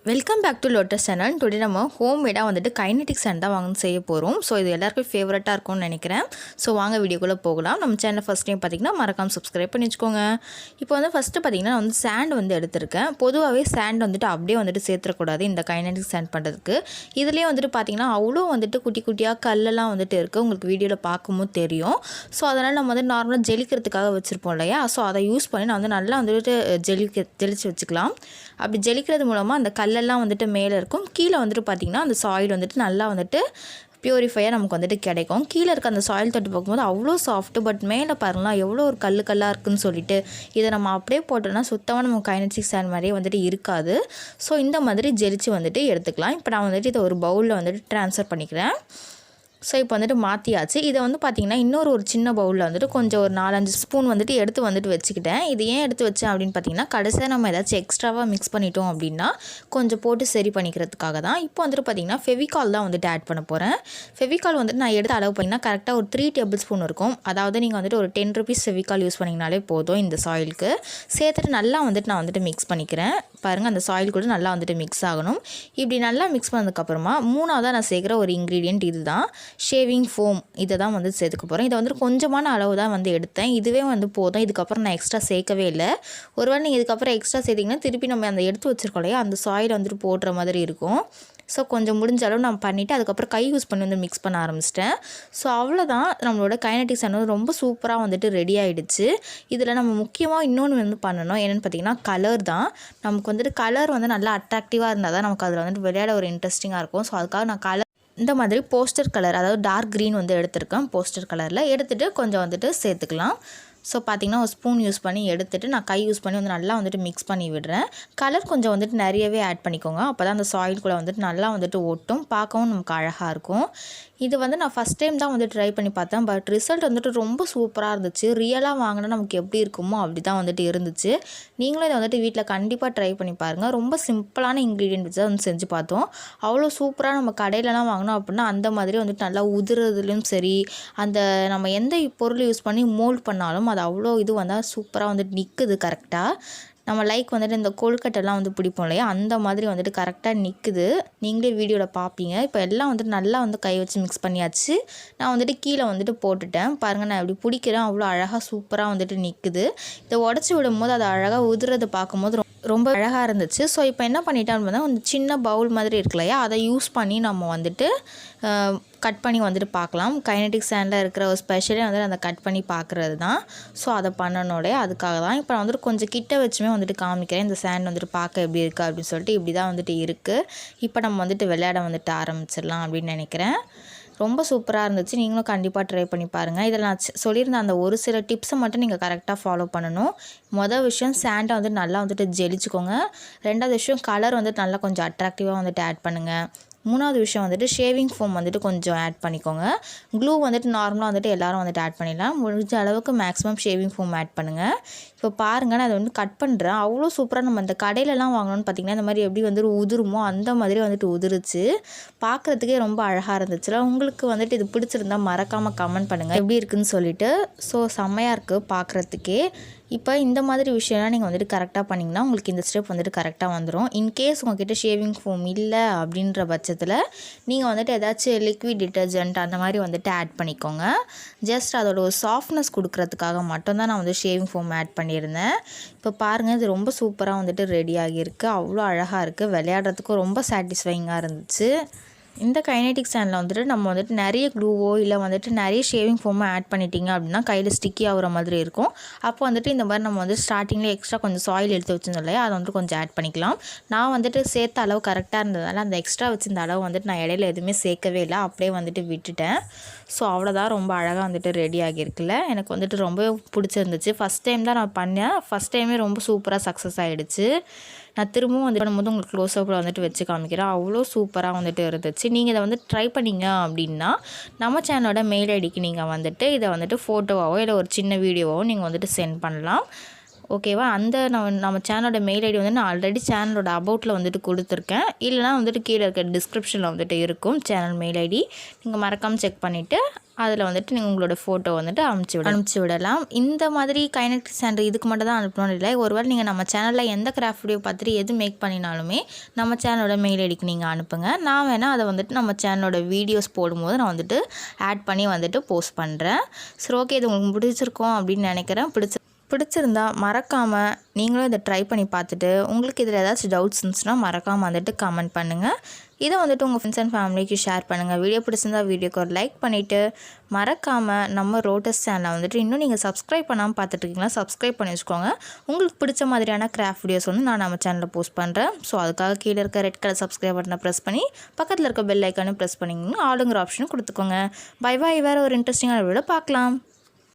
Welcome back to Lotus channel. Today நம்ம home மேடாக வந்துட்டு கைனெட்டிக் சாண்ட் தான் வாங்க செய்ய போகிறோம். ஸோ இது எல்லாருக்கும் ஃபேவரட்டாக இருக்கும்னு நினைக்கிறேன். ஸோ வாங்க வீடியோக்குள்ளே போகலாம். நம்ம சேனல் ஃபஸ்ட் டைம் பார்த்திங்கன்னா மறக்காமல் சப்ஸ்கிரைப் பண்ணி வச்சுக்கோங்க. இப்போ வந்து ஃபஸ்ட்டு பார்த்திங்கன்னா நான் வந்து சாண்ட் வந்து எடுத்திருக்கேன். பொதுவாகவே சாண்ட் வந்துட்டு அப்படியே வந்துட்டு சேர்த்துடக்கூடாது இந்த கைனெட்டிக் சாண்ட் பண்ணுறதுக்கு. இதுலேயே வந்துட்டு பார்த்திங்கன்னா அவ்வளோ வந்துட்டு குட்டி குட்டியாக கல்லெல்லாம் வந்துட்டு இருக்குது. உங்களுக்கு வீடியோவில் பார்க்கும்போது தெரியும். ஸோ அதனால் நம்ம வந்து நார்மலாக ஜெலிக்கிறதுக்காக வச்சுருப்போம் இல்லையா. ஸோ அதை யூஸ் பண்ணி நான் வந்து நல்லா வந்துட்டு ஜெலிச்சு வச்சுக்கலாம். அப்படி ஜெலிக்கிறது மூலமாக அந்த கல்லெல்லாம் வந்துட்டு மேலே இருக்கும். கீழே வந்துட்டு பார்த்திங்கன்னா அந்த சாயில் வந்துட்டு நல்லா வந்துட்டு பியூரிஃபையாக நமக்கு வந்துட்டு கிடைக்கும். கீழே இருக்க அந்த சாயில் தொட்டு பார்க்கும்போது அவ்வளோ சாஃப்ட்டு, பட் மேலே பாருங்களா எவ்வளோ ஒரு கல்லாக இருக்குதுன்னு சொல்லிட்டு இதை நம்ம அப்படியே போட்டோம்னா சுத்தமாக நம்ம கைனெட்டிக் சாண்ட் மாதிரியே வந்துட்டு இருக்காது. ஸோ இந்த மாதிரி ஜெலிச்சு வந்துட்டு எடுத்துக்கலாம். இப்போ நான் வந்துட்டு இதை ஒரு பவுலில் வந்துட்டு ட்ரான்ஸ்ஃபர் பண்ணிக்கிறேன். ஸோ இப்போ வந்துட்டு மாற்றியாச்சு. இதை வந்து பார்த்திங்கன்னா ஒரு சின்ன பவுலில் வந்துட்டு கொஞ்சம் ஒரு 4-5 ஸ்பூன் வந்துட்டு எடுத்து வந்துட்டு வச்சுக்கிட்டேன். இது ஏன் எடுத்து வச்சேன் அப்படின்னு பார்த்திங்கன்னா கடைசியாக நம்ம ஏதாச்சும் எக்ஸ்ட்ராவாக மிக்ஸ் பண்ணிட்டோம் அப்படின்னா கொஞ்சம் போட்டு சரி பண்ணிக்கிறதுக்காக தான். இப்போ வந்துட்டு பார்த்திங்கன்னா ஃபெவிகால் தான் வந்துட்டு ஆட் பண்ண போகிறேன். ஃபெவிகால் வந்துட்டு நான் எடுத்து அளவு பண்ணிங்கன்னா கரெக்டாக ஒரு 3 டேபிள் ஸ்பூன் இருக்கும். அதாவது நீங்கள் வந்துட்டு ஒரு 10 rupees ஃபெவிகால் யூஸ் பண்ணிங்கனாலே போதும். இந்த சாயிலுக்கு சேர்த்துட்டு நல்லா வந்துட்டு நான் வந்துட்டு மிக்ஸ் பண்ணிக்கிறேன். பாருங்கள், அந்த சாயில் கூட நல்லா வந்துட்டு மிக்ஸ் ஆகணும். இப்படி நல்லா மிக்ஸ் பண்ணதுக்கப்புறமா மூணாவதாக நான் சேர்க்குற ஒரு இன்க்ரீடியன்ட் இது தான், ஷேவிங் ஃபோம். இதை தான் வந்து சேர்த்துக்க போகிறேன். இதை வந்துட்டு கொஞ்சமான அளவு தான் வந்து எடுத்தேன். இதுவே வந்து போதும். இதுக்கப்புறம் நான் எக்ஸ்ட்ரா சேர்க்கவே இல்லை. ஒருவேளை நீங்கள் இதுக்கப்புறம் எக்ஸ்ட்ரா சேர்த்திங்கன்னா திருப்பி நம்ம அந்த எடுத்து வச்சுருக்கோம் இல்லையா, அந்த சாயில் வந்துட்டு போடுற மாதிரி இருக்கும். ஸோ கொஞ்சம் முடிஞ்ச அளவு நான் பண்ணிவிட்டு அதுக்கப்புறம் கை யூஸ் பண்ணி வந்து மிக்ஸ் பண்ண ஆரம்பிச்சிட்டேன். ஸோ அவ்வளோதான், நம்மளோட கைனெட்டிக் சாண்ட் வந்து ரொம்ப சூப்பராக வந்துட்டு ரெடி ஆகிடுச்சு. இதில் நம்ம முக்கியமாக இன்னொன்று வந்து பண்ணணும். என்னென்னு பார்த்திங்கன்னா கலர் தான். நமக்கு வந்துட்டு கலர் வந்து நல்லா அட்ராக்டிவாக இருந்தால் தான் நமக்கு அதில் வந்துட்டு விளையாட ஒரு இன்ட்ரெஸ்டிங்காக இருக்கும். ஸோ அதுக்காக நான் கலர் இந்த மாதிரி போஸ்டர் கலர், அதாவது டார்க் க்ரீன் வந்து எடுத்திருக்கேன். போஸ்டர் கலரில் எடுத்துகிட்டு கொஞ்சம் வந்துட்டு சேர்த்துக்கலாம். ஸோ பார்த்திங்கன்னா ஒரு ஸ்பூன் யூஸ் பண்ணி எடுத்துகிட்டு நான் கை யூஸ் பண்ணி வந்து நல்லா வந்துட்டு மிக்ஸ் பண்ணி விடுறேன். கலர் கொஞ்சம் வந்துட்டு நிறையவே ஆட் பண்ணிக்கோங்க. அப்போ தான் அந்த சாயில் கூட வந்துட்டு நல்லா வந்துட்டு ஒட்டும், பார்க்கவும் நமக்கு அழகாக இருக்கும். இது வந்து நான் ஃபஸ்ட் டைம் தான் வந்து ட்ரை பண்ணி பார்த்தேன். பட் ரிசல்ட் வந்துட்டு ரொம்ப சூப்பராக இருந்துச்சு. ரியலாக வாங்கினா நமக்கு எப்படி இருக்குமோ அப்படி தான் வந்துட்டு இருந்துச்சு. நீங்களும் இதை வந்துட்டு வீட்டில் கண்டிப்பாக ட்ரை பண்ணி பாருங்கள். ரொம்ப சிம்பிளான இன்க்ரீடியன்ட் வச்சு வந்து செஞ்சு பார்த்தோம். அவ்வளோ சூப்பராக நம்ம கடையிலலாம் வாங்கினோம் அப்படின்னா அந்த மாதிரி வந்துட்டு நல்லா உதிரதுலையும் சரி, அந்த நம்ம எந்த பொருள் யூஸ் பண்ணி மோல்ட் பண்ணாலும் அது அவ்வளோ இது வந்தால் சூப்பராக வந்துட்டு நிற்குது கரெக்டாக. நம்ம லைக் வந்துட்டு இந்த கொழுக்கட்டெல்லாம் வந்து பிடிப்போம் இல்லையா, அந்த மாதிரி வந்துட்டு கரெக்டாக நிற்குது. நீங்களே வீடியோவில் பார்ப்பீங்க. இப்போ எல்லாம் வந்துட்டு நல்லா வந்து கை வச்சு மிக்ஸ் பண்ணியாச்சு. நான் வந்துட்டு கீழே வந்துட்டு போட்டுட்டேன். பாருங்கள், நான் எப்படி பிடிக்கிறேன் அவ்வளோ அழகாக சூப்பராக வந்துட்டு நிற்குது. இதை உடச்சி விடும்போது அது அழகாக உதிரதை பார்க்கும்போது ரொம்ப அழகாக இருந்துச்சு. ஸோ இப்போ என்ன பண்ணிட்டேன் அப்படின்னா ஒரு சின்ன பவுல் மாதிரி இருக்கு இல்லையா, அதை யூஸ் பண்ணி நம்ம வந்துட்டு கட் பண்ணி வந்துட்டு பார்க்கலாம். கைனெட்டிக் சாண்டில் இருக்கிற ஒரு ஸ்பெஷலே வந்துட்டு அந்த கட் பண்ணி பார்க்குறது தான். ஸோ அதை பண்ணனோடே அதுக்காக தான் இப்போ நான் வந்துட்டு கொஞ்சம் கிட்ட வச்சுமே வந்துட்டு காமிக்கிறேன். இந்த சாண்ட் வந்துட்டு பார்க்க எப்படி இருக்குது அப்படின்னு சொல்லிட்டு இப்படி தான் வந்துட்டு இருக்குது. இப்போ நம்ம வந்துட்டு விளையாட வந்துட்டு ஆரம்பிச்சிடலாம் அப்படின்னு நினைக்கிறேன். ரொம்ப சூப்பராக இருந்துச்சு. நீங்களும் கண்டிப்பாக ட்ரை பண்ணி பாருங்கள். இதில் நான் சொல்லியிருந்த அந்த ஒரு சில டிப்ஸை மட்டும் நீங்கள் கரெக்டாக ஃபாலோ பண்ணணும். மொதல் விஷயம் சாண்டை வந்துட்டு நல்லா வந்துட்டு ஜெலிச்சுக்கோங்க. ரெண்டாவது விஷயம் கலர் வந்துட்டு நல்லா கொஞ்சம் அட்ராக்டிவாக வந்துட்டு ஆட் பண்ணுங்கள். மூணாவது விஷயம் வந்துட்டு ஷேவிங் ஃபோம் வந்துட்டு கொஞ்சம் ஆட் பண்ணிக்கோங்க. க்ளூ வந்துட்டு நார்மலாக வந்துட்டு எல்லோரும் வந்துட்டு ஆட் பண்ணிடலாம். முடிஞ்ச அளவுக்கு மேக்ஸிமம் ஷேவிங் ஃபோம் ஆட் பண்ணுங்கள். இப்போ பாருங்கள், நான் அதை வந்து கட் பண்ணுறேன். அவ்வளோ சூப்பராக நம்ம அந்த கடையிலலாம் வாங்கணும்னு பார்த்திங்கன்னா இந்த மாதிரி எப்படி வந்துட்டு உதிருமோ அந்த மாதிரி வந்துட்டு உதிருச்சு. பார்க்குறதுக்கே ரொம்ப அழகாக இருந்துச்சுல. உங்களுக்கு வந்துட்டு இது பிடிச்சிருந்தா மறக்காமல் கமெண்ட் பண்ணுங்கள் எப்படி இருக்குதுன்னு சொல்லிட்டு. ஸோ செம்மையாக இருக்குது பார்க்குறதுக்கே. இப்போ இந்த மாதிரி விஷயம்லாம் நீங்கள் வந்துட்டு கரெக்டாக பண்ணிங்கன்னா உங்களுக்கு இந்த ஸ்டெப் வந்துட்டு கரெக்டாக வந்துடும். இன்கேஸ் உங்கள்கிட்ட ஷேவிங் ஃபோம் இல்லை அப்படின்ற பட்சத்தில் நீங்கள் வந்துட்டு ஏதாச்சும் லிக்விட் டிட்டர்ஜென்ட் அந்த மாதிரி வந்துட்டு ஆட் பண்ணிக்கோங்க. ஜஸ்ட் அதோட ஒரு சாஃப்ட்னஸ் கொடுக்குறதுக்காக மட்டும்தான் நான் வந்து ஷேவிங் ஃபோம் ஆட் பண்ணியிருந்தேன். இப்போ பாருங்கள், இது ரொம்ப சூப்பராக வந்துட்டு ரெடி ஆகியிருக்கு. அவ்வளோ அழகாக இருக்குது. விளையாடுறதுக்கும் ரொம்ப சாட்டிஸ்ஃபைங்காக இருந்துச்சு. இந்த கைனெட்டிக் சாண்டில் வந்துட்டு நம்ம வந்துட்டு நிறைய க்ளூவோ இல்லை வந்துட்டு நிறைய ஷேவிங் ஃபோமோ ஆட் பண்ணிட்டீங்க அப்படின்னா கையில் ஸ்டிக்கி ஆகிற மாதிரி இருக்கும். அப்போ வந்துட்டு இந்த மாதிரி நம்ம வந்து ஸ்டார்டிங்கில் எக்ஸ்ட்ரா கொஞ்சம் சாயில் எடுத்து வச்சுருந்தோம் இல்லையா, அதை வந்துட்டு கொஞ்சம் ஆட் பண்ணிக்கலாம். நான் வந்துட்டு சேர்த்த அளவு கரெக்டாக இருந்ததால் அந்த எக்ஸ்ட்ரா வச்சுருந்த அளவு வந்துட்டு நான் இடையில எதுவுமே சேர்க்கவே இல்லை, அப்படியே வந்துட்டு விட்டுட்டேன். ஸோ அவ்வளோதான், ரொம்ப அழகாக வந்துட்டு ரெடி ஆகியிருக்குல்ல. எனக்கு வந்துட்டு ரொம்ப பிடிச்சிருந்துச்சு. ஃபஸ்ட் டைம் தான் நான் பண்ணேன். ஃபஸ்ட் டைமே ரொம்ப சூப்பராக சக்ஸஸ் ஆகிடுச்சு. நான் திரும்பவும் வந்து பண்ணும்போது உங்களுக்கு க்ளோஸ்அப்பில் வந்துட்டு வச்சு காமிக்கிறேன். அவ்வளோ சூப்பராக வந்துட்டு இருந்துச்சு. நீங்கள் இதை வந்து ட்ரை பண்ணிங்க அப்படின்னா நம்ம சேனலோட மெயில் ஐடிக்கு நீங்கள் வந்துட்டு இதை வந்துட்டு ஃபோட்டோவாவோ இல்லை ஒரு சின்ன வீடியோவோ நீங்கள் வந்துட்டு சென்ட் பண்ணலாம். ஓகேவா? அந்த நம்ம சேனலோட மெயில் ஐடி வந்து நான் ஆல்ரெடி சேனலோட அபவுட்டில் வந்துட்டு கொடுத்துருக்கேன். இல்லைனா வந்துட்டு கீழே இருக்க டிஸ்கிரிப்ஷனில் வந்துட்டு இருக்கும் சேனல் மெயில் ஐடி. நீங்கள் மறக்காமல் செக் பண்ணிவிட்டு அதில் வந்துட்டு நீங்கள் உங்களோட ஃபோட்டோ வந்துட்டு அனுப்பிச்சி விடலாம். இந்த மாதிரி கைனடிக் சாண்ட் இதுக்கு மட்டும் தான் அனுப்பணும்னு இல்லை. ஒருவேளை நீங்கள் நம்ம சேனலில் எந்த கிராஃப்ட் வீடியோ பார்த்துட்டு எது மேக் பண்ணினாலுமே நம்ம சேனலோட மெயில் ஐடிக்கு நீங்கள் அனுப்புங்க. நான் வேணால் அதை வந்துட்டு நம்ம சேனலோட வீடியோஸ் போடும்போது நான் வந்துட்டு ஆட் பண்ணி வந்துட்டு போஸ்ட் பண்ணுறேன். சரி, ஓகே, இது உங்களுக்கு பிடிச்சிருக்கோம் அப்படின்னு நினைக்கிறேன். பிடிச்சிருந்தா மறக்காமல் நீங்களும் இதை ட்ரை பண்ணி பார்த்துட்டு உங்களுக்கு இதில் ஏதாச்சும் டவுட்ஸ் இருந்துச்சுன்னா மறக்காமல் வந்துட்டு கமெண்ட் பண்ணுங்கள். இதை வந்துட்டு உங்கள் ஃப்ரெண்ட்ஸ் அண்ட் ஃபேமிலிக்கு ஷேர் பண்ணுங்கள். வீடியோ பிடிச்சிருந்தா வீடியோக்கு ஒரு லைக் பண்ணிவிட்டு மறக்காமல் நம்ம ரோட்டஸ் சேனலை வந்துட்டு இன்னும் நீங்கள் சப்ஸ்கிரைப் பண்ணாமல் பார்த்துட்ருக்கீங்களா, சப்ஸ்கிரைப் பண்ணி வச்சுக்கோங்க. உங்களுக்கு பிடிச்ச மாதிரியான கிராஃப்ட் வீடியோஸ் வந்து நான் நம்ம சேனலில் போஸ்ட் பண்ணுறேன். ஸோ அதுக்காக கீழே இருக்க ரெட் கலர் சப்ஸ்கிரைப் பட்டனை ப்ரெஸ் பண்ணி பக்கத்தில் இருக்க பெல் ஐக்கானும் ப்ரெஸ் பண்ணிங்கன்னா ஆளுங்கிற ஆப்ஷனும் கொடுத்துக்கோங்க. Bye bye. வேறு ஒரு இன்ட்ரெஸ்டிங்கான வீடியோவில் பார்க்கலாம்.